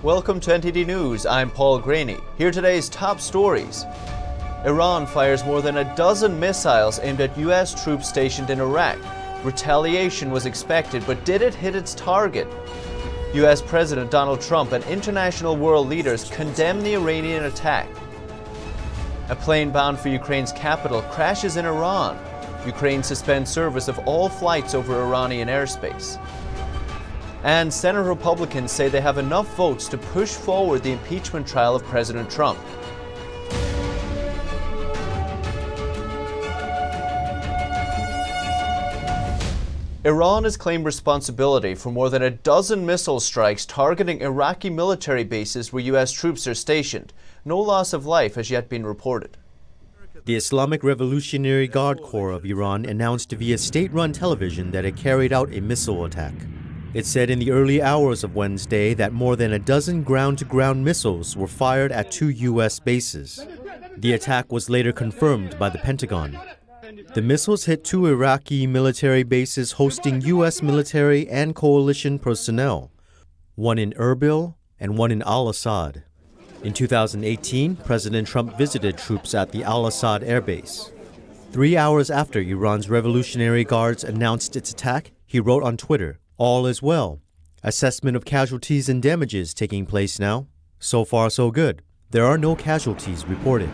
Welcome to NTD News, I'm Paul Graney. Here are today's top stories. Iran fires more than a dozen missiles aimed at US troops stationed in Iraq. Retaliation was expected, but did it hit its target? US President Donald Trump and international world leaders condemn the Iranian attack. A plane bound for Ukraine's capital crashes in Iran. Ukraine suspends service of all flights over Iranian airspace. And Senate Republicans say they have enough votes to push forward the impeachment trial of President Trump. Iran has claimed responsibility for more than a dozen missile strikes targeting Iraqi military bases where U.S. troops are stationed. No loss of life has yet been reported. The Islamic Revolutionary Guard Corps of Iran announced via state-run television that it carried out a missile attack. It said in the early hours of Wednesday that more than a dozen ground-to-ground missiles were fired at 2 U.S. bases. The attack was later confirmed by the Pentagon. The missiles hit 2 Iraqi military bases hosting U.S. military and coalition personnel, one in Erbil and one in Al-Assad. In 2018, President Trump visited troops at the Al-Assad Air Base. 3 hours after Iran's Revolutionary Guards announced its attack, he wrote on Twitter, "All is well. Assessment of casualties and damages taking place now. So far, so good. There are no casualties reported."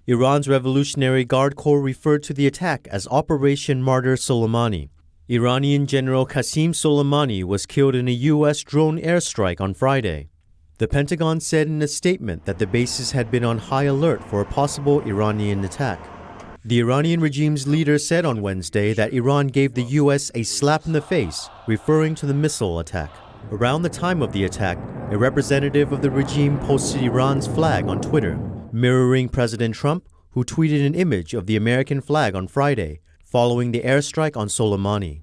Iran's Revolutionary Guard Corps referred to the attack as Operation Martyr Soleimani. Iranian General Qasem Soleimani was killed in a U.S. drone airstrike on Friday. The Pentagon said in a statement that the bases had been on high alert for a possible Iranian attack. The Iranian regime's leader said on Wednesday that Iran gave the U.S. a slap in the face, referring to the missile attack. Around the time of the attack, a representative of the regime posted Iran's flag on Twitter, mirroring President Trump, who tweeted an image of the American flag on Friday, following the airstrike on Soleimani.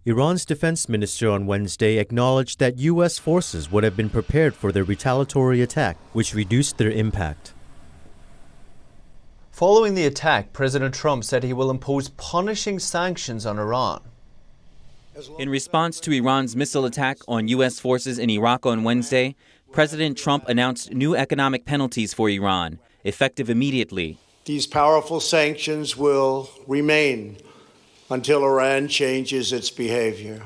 Iran's defense minister on Wednesday acknowledged that U.S. forces would have been prepared for the retaliatory attack, which reduced their impact. Following the attack, President Trump said he will impose punishing sanctions on Iran. In response to Iran's missile attack on U.S. forces in Iraq on Wednesday, President Trump announced new economic penalties for Iran, effective immediately. These powerful sanctions will remain until Iran changes its behavior.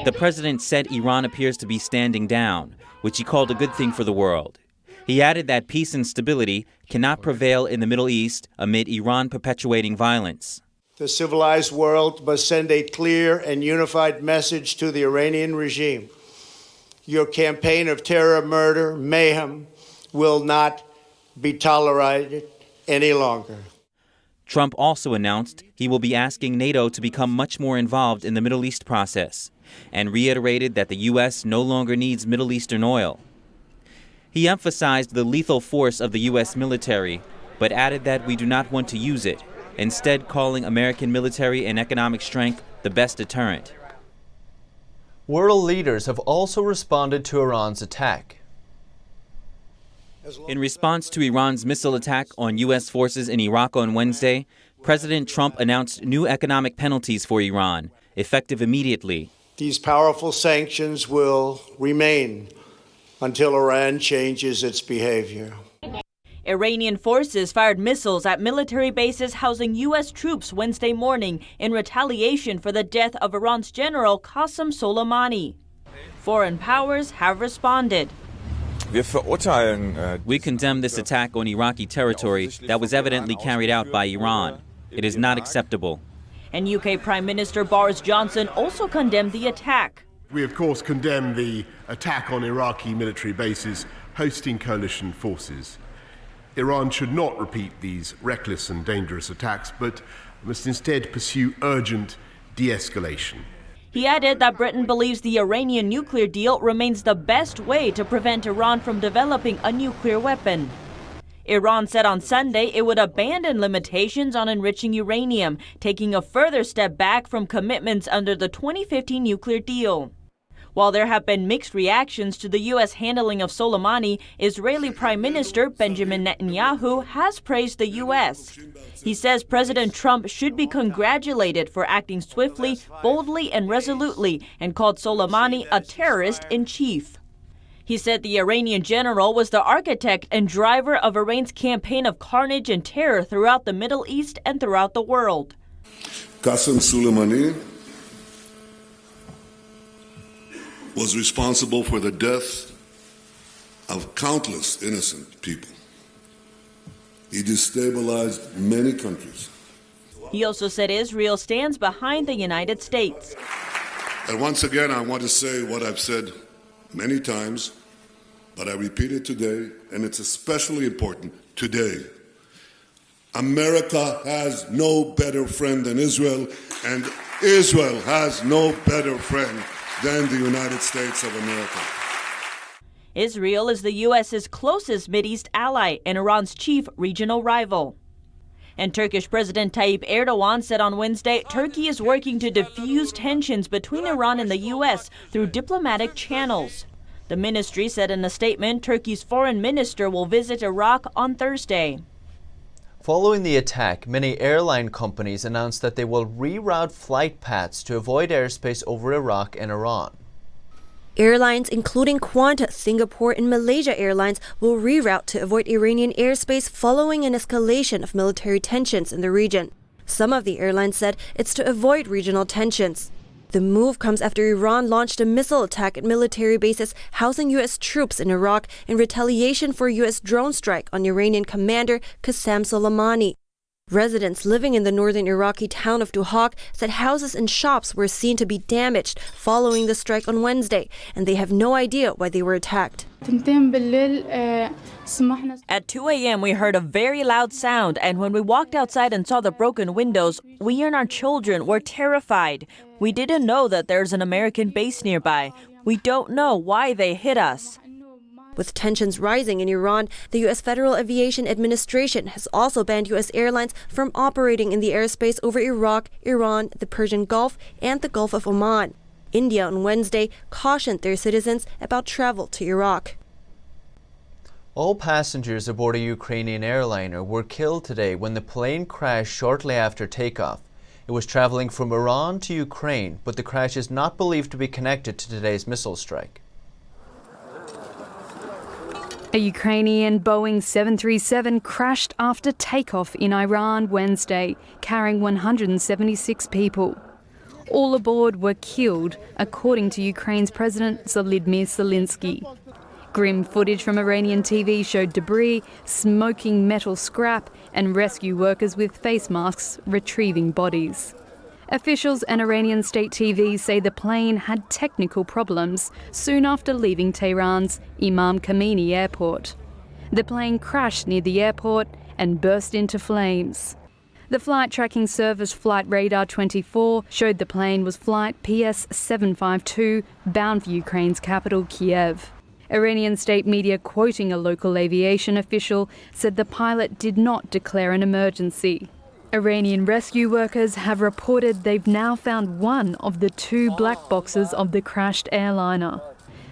The president said Iran appears to be standing down, which he called a good thing for the world. He added that peace and stability cannot prevail in the Middle East amid Iran perpetuating violence. The civilized world must send a clear and unified message to the Iranian regime. Your campaign of terror, murder, mayhem will not be tolerated any longer. Trump also announced he will be asking NATO to become much more involved in the Middle East process and reiterated that the U.S. no longer needs Middle Eastern oil. He emphasized the lethal force of the U.S. military, but added that we do not want to use it, instead calling American military and economic strength the best deterrent. World leaders have also responded to Iran's attack. In response to Iran's missile attack on U.S. forces in Iraq on Wednesday, President Trump announced new economic penalties for Iran, effective immediately. These powerful sanctions will remain until Iran changes its behavior. Iranian forces fired missiles at military bases housing U.S. troops Wednesday morning in retaliation for the death of Iran's General Qasem Soleimani. Foreign powers have responded. We condemn this attack on Iraqi territory that was evidently carried out by Iran. It is not acceptable. And UK Prime Minister Boris Johnson also condemned the attack. We, of course, condemn the attack on Iraqi military bases hosting coalition forces. Iran should not repeat these reckless and dangerous attacks, but must instead pursue urgent de-escalation. He added that Britain believes the Iranian nuclear deal remains the best way to prevent Iran from developing a nuclear weapon. Iran said on Sunday it would abandon limitations on enriching uranium, taking a further step back from commitments under the 2015 nuclear deal. While there have been mixed reactions to the U.S. handling of Soleimani, Israeli Prime Minister Benjamin Netanyahu has praised the U.S. He says President Trump should be congratulated for acting swiftly, boldly, and resolutely, and called Soleimani a terrorist in chief. He said the Iranian general was the architect and driver of Iran's campaign of carnage and terror throughout the Middle East and throughout the world. Qasem Soleimani was responsible for the death of countless innocent people. He destabilized many countries. He also said Israel stands behind the United States. And once again, I want to say what I've said many times, but I repeat it today, and it's especially important today. America has no better friend than Israel, and Israel has no better friend than the United States of America. Israel is the U.S.'s closest Mideast ally and Iran's chief regional rival. And Turkish President Tayyip Erdogan said on Wednesday Turkey is working to diffuse tensions between Iran and the U.S. through diplomatic channels. The ministry said in a statement Turkey's foreign minister will visit Iraq on Thursday. Following the attack, many airline companies announced that they will reroute flight paths to avoid airspace over Iraq and Iran. Airlines, including Qantas, Singapore, and Malaysia Airlines, will reroute to avoid Iranian airspace following an escalation of military tensions in the region. Some of the airlines said it's to avoid regional tensions. The move comes after Iran launched a missile attack at military bases housing U.S. troops in Iraq in retaliation for a U.S. drone strike on Iranian commander Qasem Soleimani. Residents living in the northern Iraqi town of Duhok said houses and shops were seen to be damaged following the strike on Wednesday, and they have no idea why they were attacked. At 2 a.m. we heard a very loud sound, and when we walked outside and saw the broken windows, we and our children were terrified. We didn't know that there's an American base nearby. We don't know why they hit us. With tensions rising in Iran, the U.S. Federal Aviation Administration has also banned U.S. airlines from operating in the airspace over Iraq, Iran, the Persian Gulf, and the Gulf of Oman. India on Wednesday cautioned their citizens about travel to Iraq. All passengers aboard a Ukrainian airliner were killed today when the plane crashed shortly after takeoff. It was traveling from Iran to Ukraine, but the crash is not believed to be connected to today's missile strike. A Ukrainian Boeing 737 crashed after takeoff in Iran Wednesday, carrying 176 people. All aboard were killed, according to Ukraine's President Volodymyr Zelensky. Grim footage from Iranian TV showed debris, smoking metal scrap, and rescue workers with face masks retrieving bodies. Officials and Iranian state TV say the plane had technical problems soon after leaving Tehran's Imam Khomeini airport. The plane crashed near the airport and burst into flames. The flight tracking service Flight Radar 24 showed the plane was flight PS752 bound for Ukraine's capital, Kiev. Iranian state media, quoting a local aviation official, said the pilot did not declare an emergency. Iranian rescue workers have reported they've now found one of the 2 black boxes of the crashed airliner.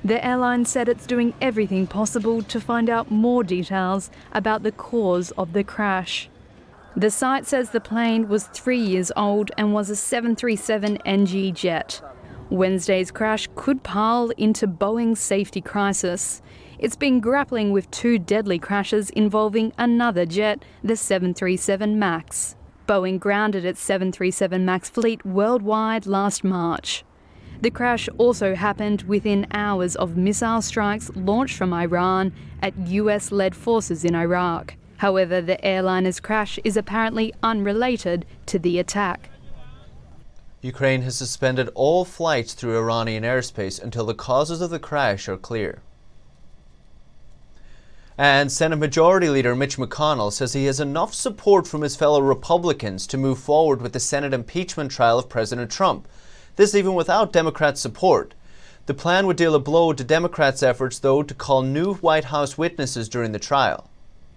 The airline said it's doing everything possible to find out more details about the cause of the crash. The site says the plane was 3 years old and was a 737 NG jet. Wednesday's crash could pile into Boeing's safety crisis. It's been grappling with 2 deadly crashes involving another jet, the 737 MAX. Boeing grounded its 737 MAX fleet worldwide last March. The crash also happened within hours of missile strikes launched from Iran at US-led forces in Iraq. However, the airliner's crash is apparently unrelated to the attack. Ukraine has suspended all flights through Iranian airspace until the causes of the crash are clear. And Senate Majority Leader Mitch McConnell says he has enough support from his fellow Republicans to move forward with the Senate impeachment trial of President Trump. This even without Democrat support. The plan would deal a blow to Democrats' efforts, though, to call new White House witnesses during the trial.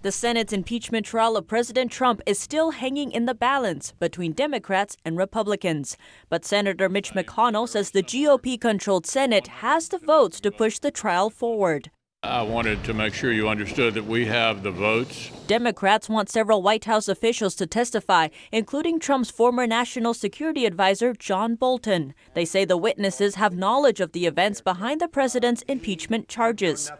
The Senate's impeachment trial of President Trump is still hanging in the balance between Democrats and Republicans. But Senator Mitch McConnell says the GOP-controlled Senate has the votes to push the trial forward. I wanted to make sure you understood that we have the votes. Democrats want several White House officials to testify, including Trump's former national security advisor, John Bolton. They say the witnesses have knowledge of the events behind the president's impeachment charges.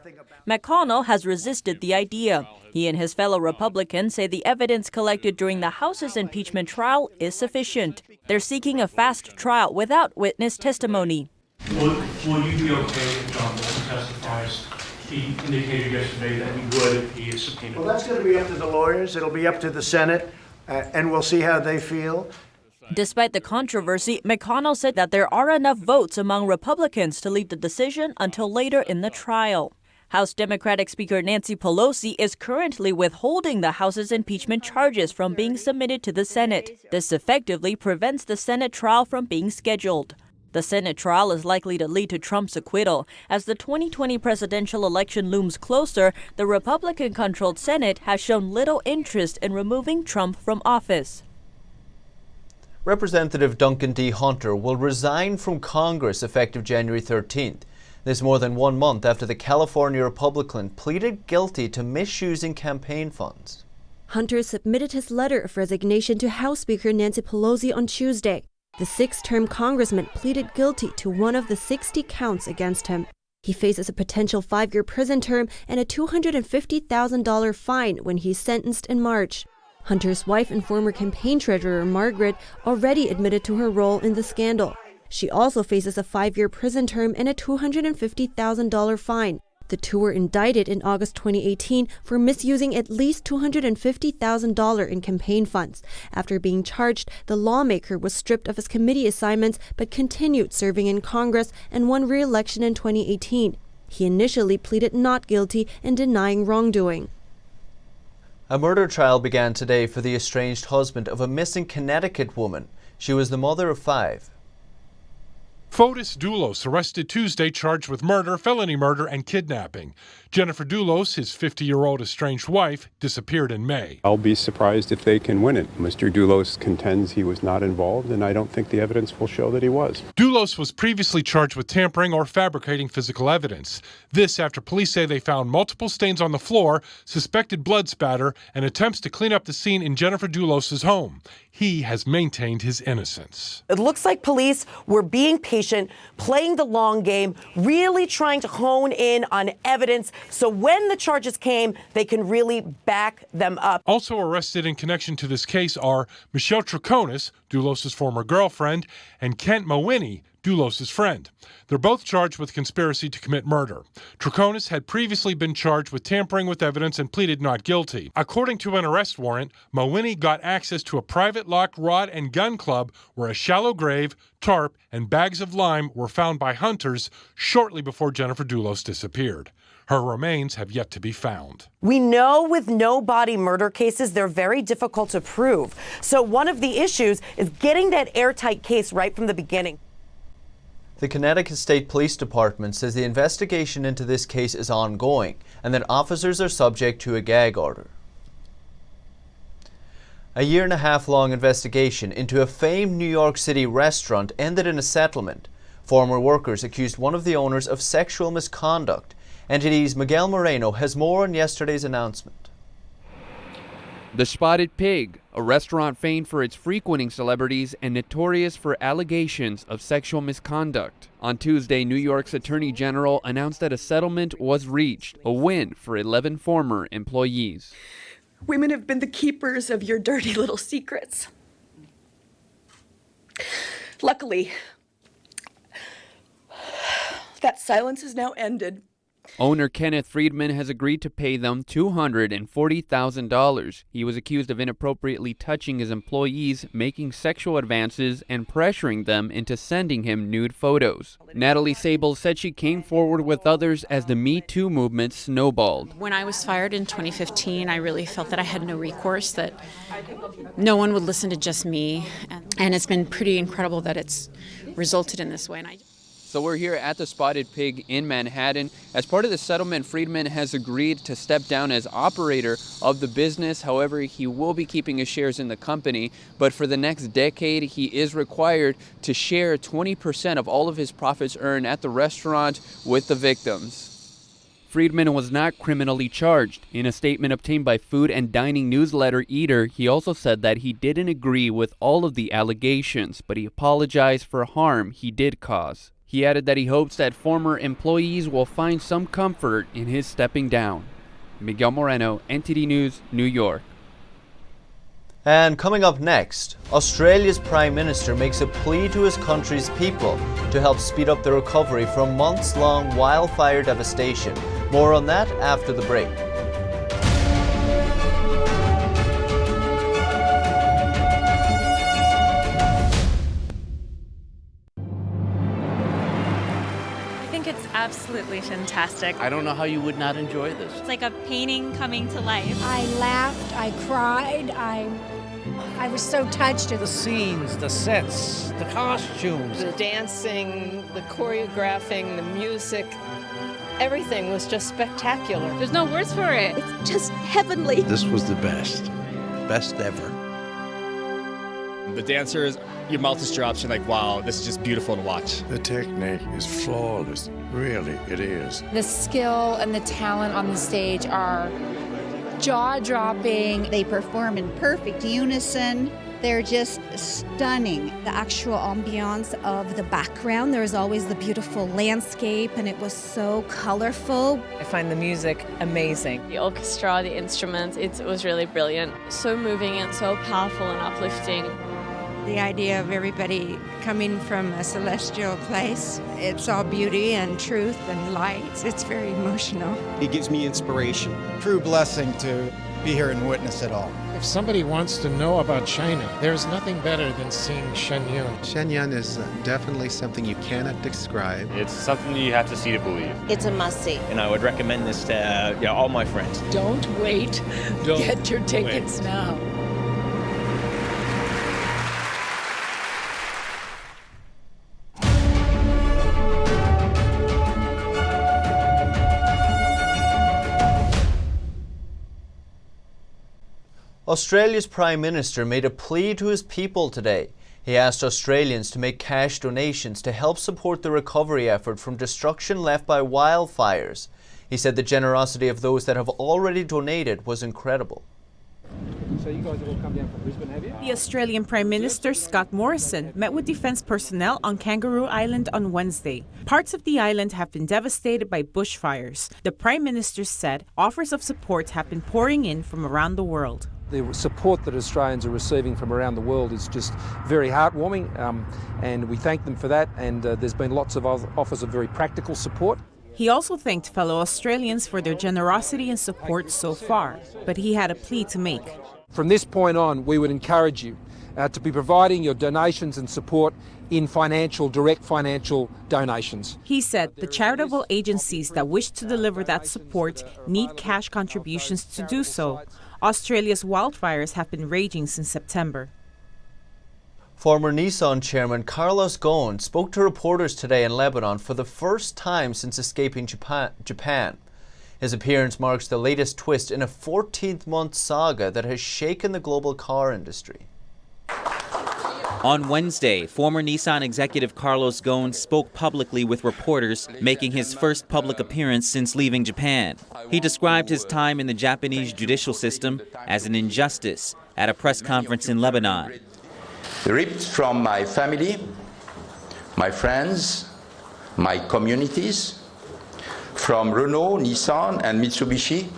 McConnell has resisted the idea. He and his fellow Republicans say the evidence collected during the House's impeachment trial is sufficient. They're seeking a fast trial without witness testimony. Will you be okay if John Bolton testifies? He indicated yesterday that he would if he is subpoenaed. Well, that's going to be up to the lawyers. It'll be up to the Senate, and we'll see how they feel. Despite the controversy, McConnell said that there are enough votes among Republicans to leave the decision until later in the trial. House Democratic Speaker Nancy Pelosi is currently withholding the House's impeachment charges from being submitted to the Senate. This effectively prevents the Senate trial from being scheduled. The Senate trial is likely to lead to Trump's acquittal. As the 2020 presidential election looms closer, the Republican-controlled Senate has shown little interest in removing Trump from office. Representative Duncan D. Hunter will resign from Congress effective January 13th. This more than 1 month after the California Republican pleaded guilty to misusing campaign funds. Hunter submitted his letter of resignation to House Speaker Nancy Pelosi on Tuesday. The 6-term congressman pleaded guilty to one of the 60 counts against him. He faces a potential 5-year prison term and a $250,000 fine when he's sentenced in March. Hunter's wife and former campaign treasurer Margaret already admitted to her role in the scandal. She also faces a 5-year prison term and a $250,000 fine. The two were indicted in August 2018 for misusing at least $250,000 in campaign funds. After being charged, the lawmaker was stripped of his committee assignments but continued serving in Congress and won re-election in 2018. He initially pleaded not guilty and denying wrongdoing. A murder trial began today for the estranged husband of a missing Connecticut woman. She was the mother of 5. Fotis Doulos arrested Tuesday, charged with murder, felony murder, and kidnapping. Jennifer Doulos, his 50-year-old estranged wife, disappeared in May. I'll be surprised if they can win it. Mr. Doulos contends he was not involved, and I don't think the evidence will show that he was. Doulos was previously charged with tampering or fabricating physical evidence. This after police say they found multiple stains on the floor, suspected blood spatter, and attempts to clean up the scene in Jennifer Doulos' home. He has maintained his innocence. It looks like police were being patient, playing the long game, really trying to hone in on evidence so when the charges came, they can really back them up. Also arrested in connection to this case are Michelle Troconis, Doulos' former girlfriend, and Kent Mawhinney, Doulos' friend. They're both charged with conspiracy to commit murder. Troconis had previously been charged with tampering with evidence and pleaded not guilty. According to an arrest warrant, Mawhinney got access to a private locked rod and gun club where a shallow grave, tarp, and bags of lime were found by hunters shortly before Jennifer Doulos disappeared. Her remains have yet to be found. We know with no-body murder cases, they're very difficult to prove. So one of the issues is getting that airtight case right from the beginning. The Connecticut State Police Department says the investigation into this case is ongoing and that officers are subject to a gag order. A 1.5-year-long investigation into a famed New York City restaurant ended in a settlement. Former workers accused one of the owners of sexual misconduct. NTD's Miguel Moreno has more on yesterday's announcement. The Spotted Pig, a restaurant famed for its frequenting celebrities and notorious for allegations of sexual misconduct. On Tuesday, New York's Attorney General announced that a settlement was reached, a win for 11 former employees. Women have been the keepers of your dirty little secrets. Luckily, that silence has now ended. Owner Kenneth Friedman has agreed to pay them $240,000. He was accused of inappropriately touching his employees, making sexual advances, and pressuring them into sending him nude photos. Natalie Sable said she came forward with others as the Me Too movement snowballed. When I was fired in 2015, I really felt that I had no recourse, that no one would listen to just me. And it's been pretty incredible that it's resulted in this way. So we're here at the Spotted Pig in Manhattan. As part of the settlement, Friedman has agreed to step down as operator of the business. However, he will be keeping his shares in the company. But for the next decade, he is required to share 20% of all of his profits earned at the restaurant with the victims. Friedman was not criminally charged. In a statement obtained by food and dining newsletter Eater, he also said that he didn't agree with all of the allegations, but he apologized for harm he did cause. He added that he hopes that former employees will find some comfort in his stepping down. Miguel Moreno, NTD News, New York. And coming up next, Australia's Prime Minister makes a plea to his country's people to help speed up the recovery from months-long wildfire devastation. More on that after the break. I think it's absolutely fantastic. I don't know how you would not enjoy this. It's like a painting coming to life. I laughed, I cried, I was so touched. The scenes, the sets, the costumes. The dancing, the choreographing, the music, everything was just spectacular. There's no words for it. It's just heavenly. This was the best ever. The dancers, your mouth just drops. You're like, wow, this is just beautiful to watch. The technique is flawless. Really, it is. The skill and the talent on the stage are jaw-dropping. They perform in perfect unison. They're just stunning. The actual ambiance of the background, there was always the beautiful landscape and it was so colorful. I find the music amazing. The orchestra, the instruments, it was really brilliant. So moving and so powerful and uplifting. The idea of everybody coming from a celestial place, it's all beauty and truth and light. It's very emotional. It gives me inspiration. True blessing to be here and witness it all. If somebody wants to know about China, there's nothing better than seeing Shenyang. Shenyang is definitely something you cannot describe. It's something you have to see to believe. It's a must-see. And I would recommend this to all my friends. Don't wait. Get your tickets now. Australia's Prime Minister made a plea to his people today. He asked Australians to make cash donations to help support the recovery effort from destruction left by wildfires. He said the generosity of those that have already donated was incredible. So you guys have all come down from Brisbane, have you? The Australian Prime Minister Scott Morrison met with defence personnel on Kangaroo Island on Wednesday. Parts of the island have been devastated by bushfires. The Prime Minister said offers of support have been pouring in from around the world. The support that Australians are receiving from around the world is just very heartwarming, and we thank them for that, and there's been lots of offers of very practical support. He also thanked fellow Australians for their generosity and support so far, but he had a plea to make. From this point on, we would encourage you to be providing your donations and support in direct financial donations. He said the charitable agencies that wish to deliver that support need cash contributions to do so. Australia's wildfires have been raging since September. Former Nissan chairman Carlos Goen spoke to reporters today in Lebanon for the first time since escaping Japan. His appearance marks the latest twist in a 14-month saga that has shaken the global car industry. On Wednesday, former Nissan executive Carlos Goen spoke publicly with reporters, making his first public appearance since leaving Japan. He described his time in the Japanese judicial system as an injustice at a press conference in Lebanon. Ripped from my family, my friends, my communities, from Renault, Nissan, and Mitsubishi,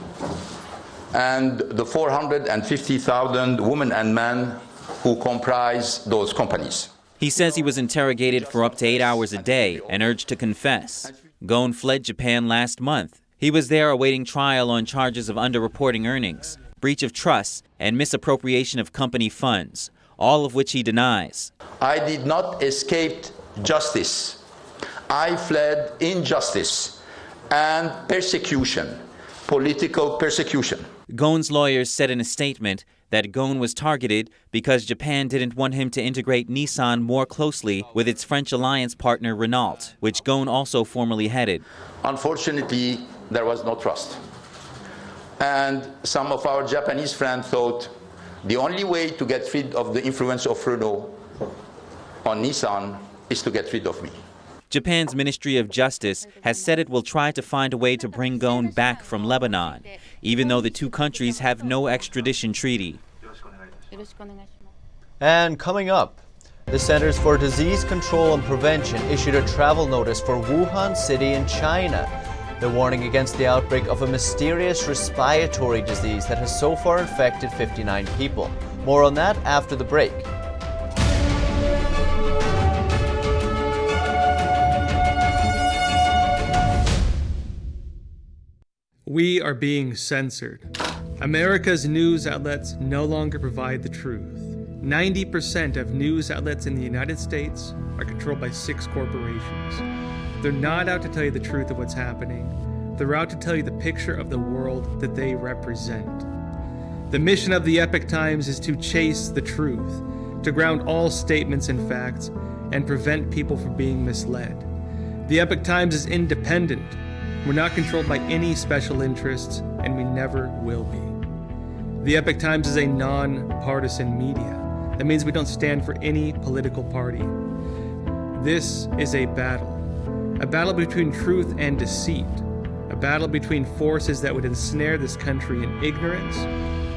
and the 450,000 women and men who comprise those companies. He says he was interrogated for up to 8 hours a day and urged to confess. Goen fled Japan last month. He was there awaiting trial on charges of underreporting earnings, breach of trust, and misappropriation of company funds, all of which he denies. I did not escape justice. I fled injustice and persecution, political persecution. Goen's lawyers said in a statement that Goen was targeted because Japan didn't want him to integrate Nissan more closely with its French alliance partner Renault, which Goen also formerly headed. Unfortunately, there was no trust. And some of our Japanese friends thought the only way to get rid of the influence of Renault on Nissan is to get rid of me. Japan's Ministry of Justice has said it will try to find a way to bring Goen back from Lebanon, even though the two countries have no extradition treaty. And coming up, the Centers for Disease Control and Prevention issued a travel notice for Wuhan city in China. They're warning against the outbreak of a mysterious respiratory disease that has so far infected 59 people. More on that after the break. We are being censored. America's news outlets no longer provide the truth. 90% of news outlets in the United States are controlled by 6 corporations. They're not out to tell you the truth of what's happening. They're out to tell you the picture of the world that they represent. The mission of the Epoch Times is to chase the truth, to ground all statements in facts, and prevent people from being misled. The Epoch Times is independent. We're not controlled by any special interests, and we never will be. The Epoch Times is a non-partisan media. That means we don't stand for any political party. This is a battle between truth and deceit, a battle between forces that would ensnare this country in ignorance,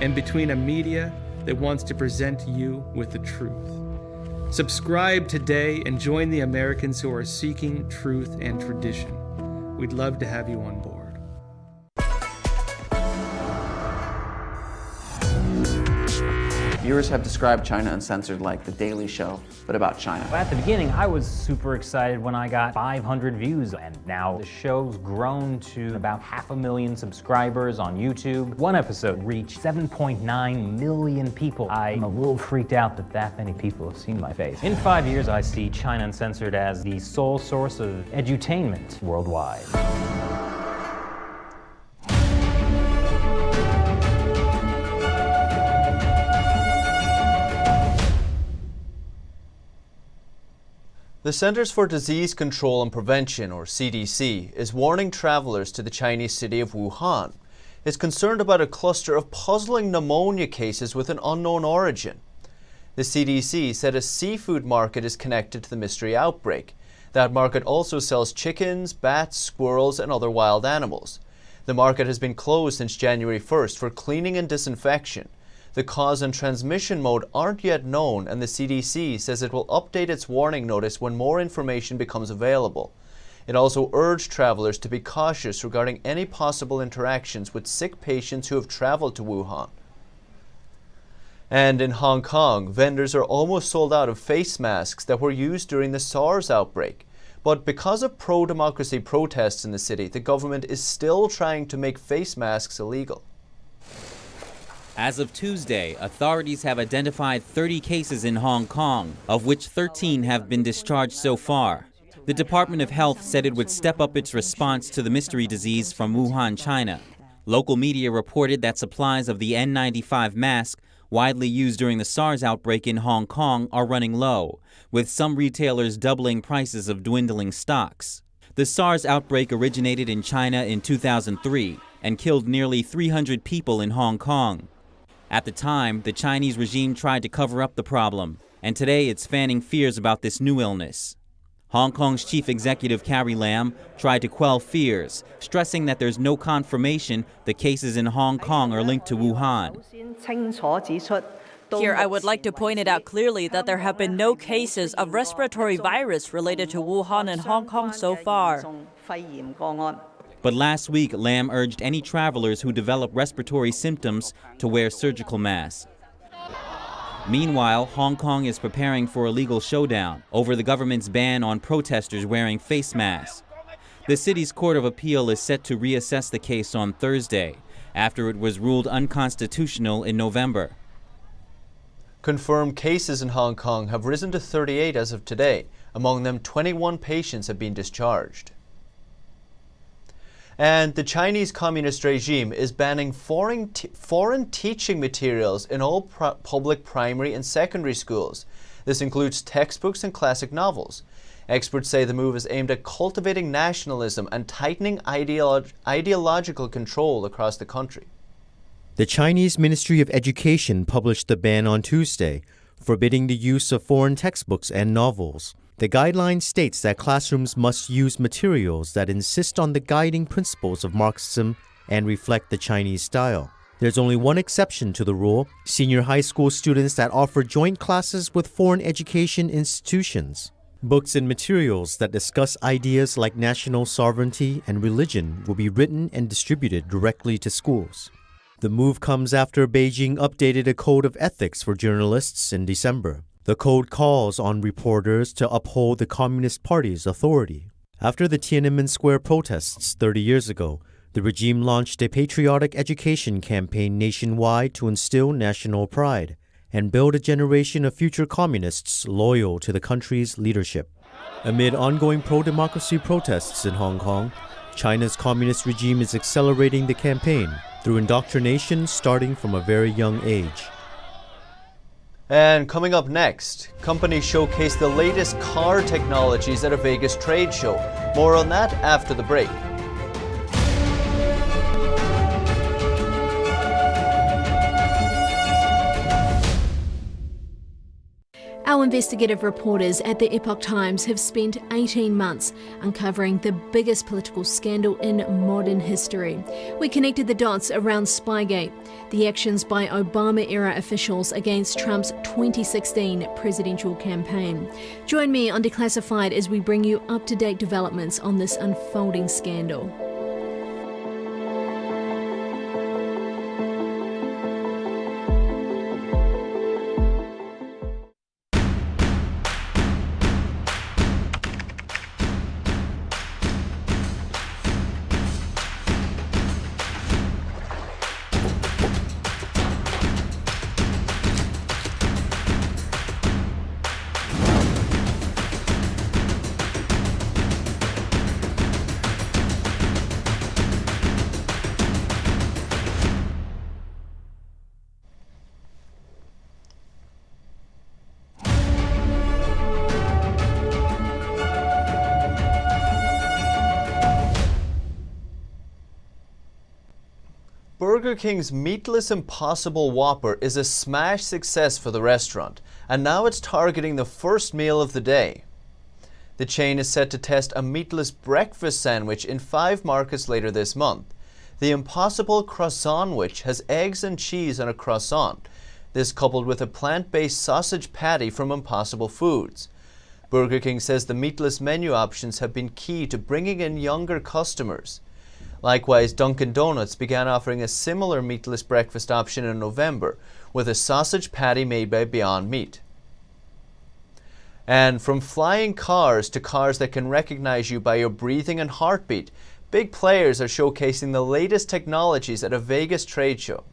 and between a media that wants to present you with the truth. Subscribe today and join the Americans who are seeking truth and tradition. We'd love to have you on board. Viewers have described China Uncensored like The Daily Show, but about China. At the beginning, I was super excited when I got 500 views, and now the show's grown to about 500,000 subscribers on YouTube. One episode reached 7.9 million people. I'm a little freaked out that that many people have seen my face. In 5 years, I see China Uncensored as the sole source of edutainment worldwide. The Centers for Disease Control and Prevention, or CDC, is warning travelers to the Chinese city of Wuhan. It's concerned about a cluster of puzzling pneumonia cases with an unknown origin. The CDC said a seafood market is connected to the mystery outbreak. That market also sells chickens, bats, squirrels, and other wild animals. The market has been closed since January 1st for cleaning and disinfection. The cause and transmission mode aren't yet known, and the CDC says it will update its warning notice when more information becomes available. It also urged travelers to be cautious regarding any possible interactions with sick patients who have traveled to Wuhan. And in Hong Kong, vendors are almost sold out of face masks that were used during the SARS outbreak. But because of pro-democracy protests in the city, the government is still trying to make face masks illegal. As of Tuesday, authorities have identified 30 cases in Hong Kong, of which 13 have been discharged so far. The Department of Health said it would step up its response to the mystery disease from Wuhan, China. Local media reported that supplies of the N95 mask, widely used during the SARS outbreak in Hong Kong, are running low, with some retailers doubling prices of dwindling stocks. The SARS outbreak originated in China in 2003 and killed nearly 300 people in Hong Kong. At the time, the Chinese regime tried to cover up the problem, and today it's fanning fears about this new illness. Hong Kong's chief executive Carrie Lam tried to quell fears, stressing that there's no confirmation the cases in Hong Kong are linked to Wuhan. Here, I would like to point it out clearly that there have been no cases of respiratory virus related to Wuhan and Hong Kong so far. But last week, Lam urged any travelers who develop respiratory symptoms to wear surgical masks. Meanwhile, Hong Kong is preparing for a legal showdown over the government's ban on protesters wearing face masks. The city's Court of Appeal is set to reassess the case on Thursday, after it was ruled unconstitutional in November. Confirmed cases in Hong Kong have risen to 38 as of today. Among them, 21 patients have been discharged. And the Chinese Communist regime is banning foreign teaching materials in all public primary and secondary schools. This includes textbooks and classic novels. Experts say the move is aimed at cultivating nationalism and tightening ideological control across the country. The Chinese Ministry of Education published the ban on Tuesday, forbidding the use of foreign textbooks and novels. The guideline states that classrooms must use materials that insist on the guiding principles of Marxism and reflect the Chinese style. There's only one exception to the rule: senior high school students that offer joint classes with foreign education institutions. Books and materials that discuss ideas like national sovereignty and religion will be written and distributed directly to schools. The move comes after Beijing updated a code of ethics for journalists in December. The code calls on reporters to uphold the Communist Party's authority. After the Tiananmen Square protests 30 years ago, the regime launched a patriotic education campaign nationwide to instill national pride and build a generation of future communists loyal to the country's leadership. Amid ongoing pro-democracy protests in Hong Kong, China's communist regime is accelerating the campaign through indoctrination starting from a very young age. And coming up next, companies showcase the latest car technologies at a Vegas trade show. More on that after the break. Our investigative reporters at the Epoch Times have spent 18 months uncovering the biggest political scandal in modern history. We connected the dots around Spygate, the actions by Obama-era officials against Trump's 2016 presidential campaign. Join me on Declassified as we bring you up-to-date developments on this unfolding scandal. Burger King's Meatless Impossible Whopper is a smash success for the restaurant, and now it's targeting the first meal of the day. The chain is set to test a meatless breakfast sandwich in 5 markets later this month. The Impossible Croissantwich has eggs and cheese on a croissant. This coupled with a plant-based sausage patty from Impossible Foods. Burger King says the meatless menu options have been key to bringing in younger customers. Likewise, Dunkin' Donuts began offering a similar meatless breakfast option in November with a sausage patty made by Beyond Meat. And from flying cars to cars that can recognize you by your breathing and heartbeat, big players are showcasing the latest technologies at a Vegas trade show.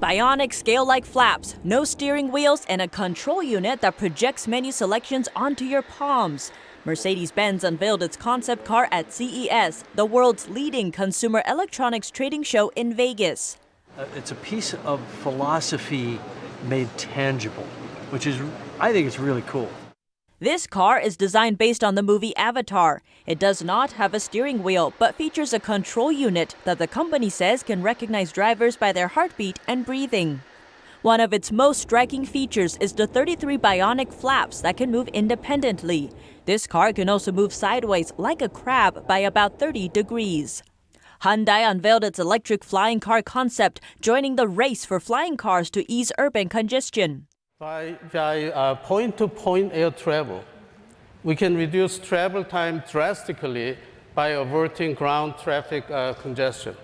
Bionic scale-like flaps, no steering wheels, and a control unit that projects menu selections onto your palms. Mercedes-Benz unveiled its concept car at CES, the world's leading consumer electronics trading show in Vegas. It's a piece of philosophy made tangible, which is, I think it's really cool. This car is designed based on the movie Avatar. It does not have a steering wheel, but features a control unit that the company says can recognize drivers by their heartbeat and breathing. One of its most striking features is the 33 bionic flaps that can move independently. This car can also move sideways like a crab by about 30 degrees. Hyundai unveiled its electric flying car concept, joining the race for flying cars to ease urban congestion. By point-to-point air travel, we can reduce travel time drastically by averting ground traffic congestion.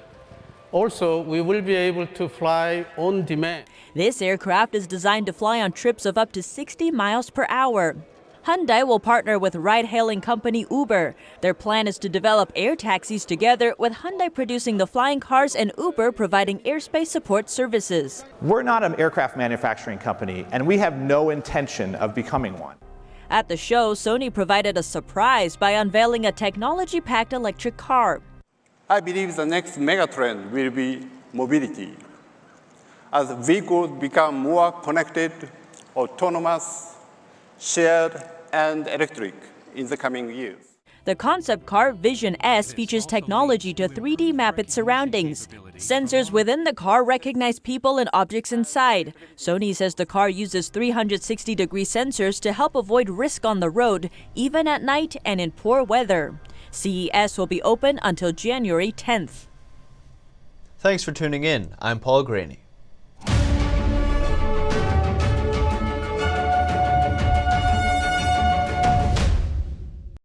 Also, we will be able to fly on demand. This aircraft is designed to fly on trips of up to 60 miles per hour. Hyundai will partner with ride-hailing company Uber. Their plan is to develop air taxis together, with Hyundai producing the flying cars and Uber providing airspace support services. We're not an aircraft manufacturing company, and we have no intention of becoming one. At the show, Sony provided a surprise by unveiling a technology-packed electric car. I believe the next megatrend will be mobility. As vehicles become more connected, autonomous, shared, and electric in the coming years. The concept car Vision S features technology to 3D map its surroundings. Sensors within the car recognize people and objects inside. Sony says the car uses 360-degree sensors to help avoid risk on the road, even at night and in poor weather. CES will be open until January 10th. Thanks for tuning in. I'm Paul Graney.